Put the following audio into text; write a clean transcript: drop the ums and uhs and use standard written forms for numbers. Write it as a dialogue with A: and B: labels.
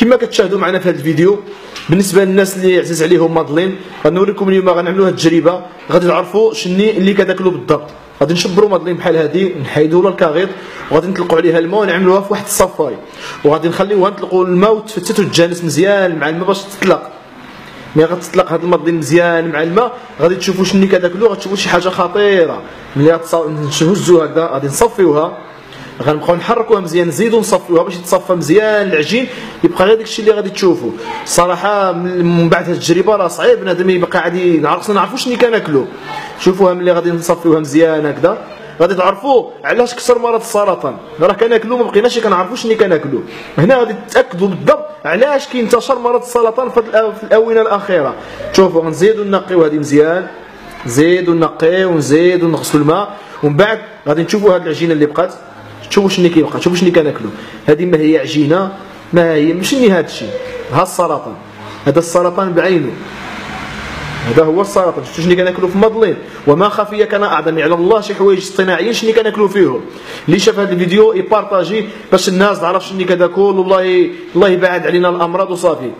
A: كما كتشاهدوا معنا في هذا الفيديو، بالنسبه للناس اللي عزيز عليهم مادلين غنوريكم اليوم، غنعملوا هذه التجربه غادي تعرفوا شني اللي كتاكلوا بالضبط. غادي نشبروا مادلين بحال هذه، نحيدوا لها الكاغيط وغادي نطلقوا عليها الماء ونعملوها في واحد الصفاي، وغادي نخليوها نطلقوا الماء وتفتت وتجانس مزيان مع الماء باش تطلق. ملي غتطلق هاد المادلين مزيان مع الماء غادي تشوفوا شني كتاكلوا، غتشوفوا شي حاجه خطيره. ملي نهزوها هكذا غادي نصفيوها، غنبقاو نحركوها مزيان، نزيدو نصفيوها باش يتصفى مزيان العجين، يبقى غير داكشي اللي غادي تشوفوا. الصراحه من بعد هاد التجربه راه صعيب بنادم يبقى عادي نعرفوا شني كناكلوا. شوفوها ملي غادي نصفيوها مزيان هكذا غادي تعرفوا علاش كثر مرض السرطان، راه كناكلوا ما بقيناش كنعرفوا شني كناكلوا. هنا غادي تاكدوا بالضبط علاش كينتشر مرض السرطان في الاونه الاخيره. شوفوا غنزيدوا نقيو هذه مزيان، نزيدوا نقيو ونزيدوا نغسلوا الماء، ومن بعد غادي نشوفوا هذه العجينه اللي بقات، شوفوا شني كيبقى، شوفوا شني كناكلوا. هذه ما هي عجينه، ما هي ماشي هذا الشيء، ها السرطان، هذا السرطان بعينه، هذا هو السرطان. شفتوا شني كناكلوا في مادلين، وما خفي كان اعظم، يعلم الله شي حوايج اصطناعيين شني كناكلوا فيهم. اللي شاف هذا الفيديو يبارطاجي باش الناس تعرف شني كتاكل، والله الله يبعد علينا الامراض وصافي.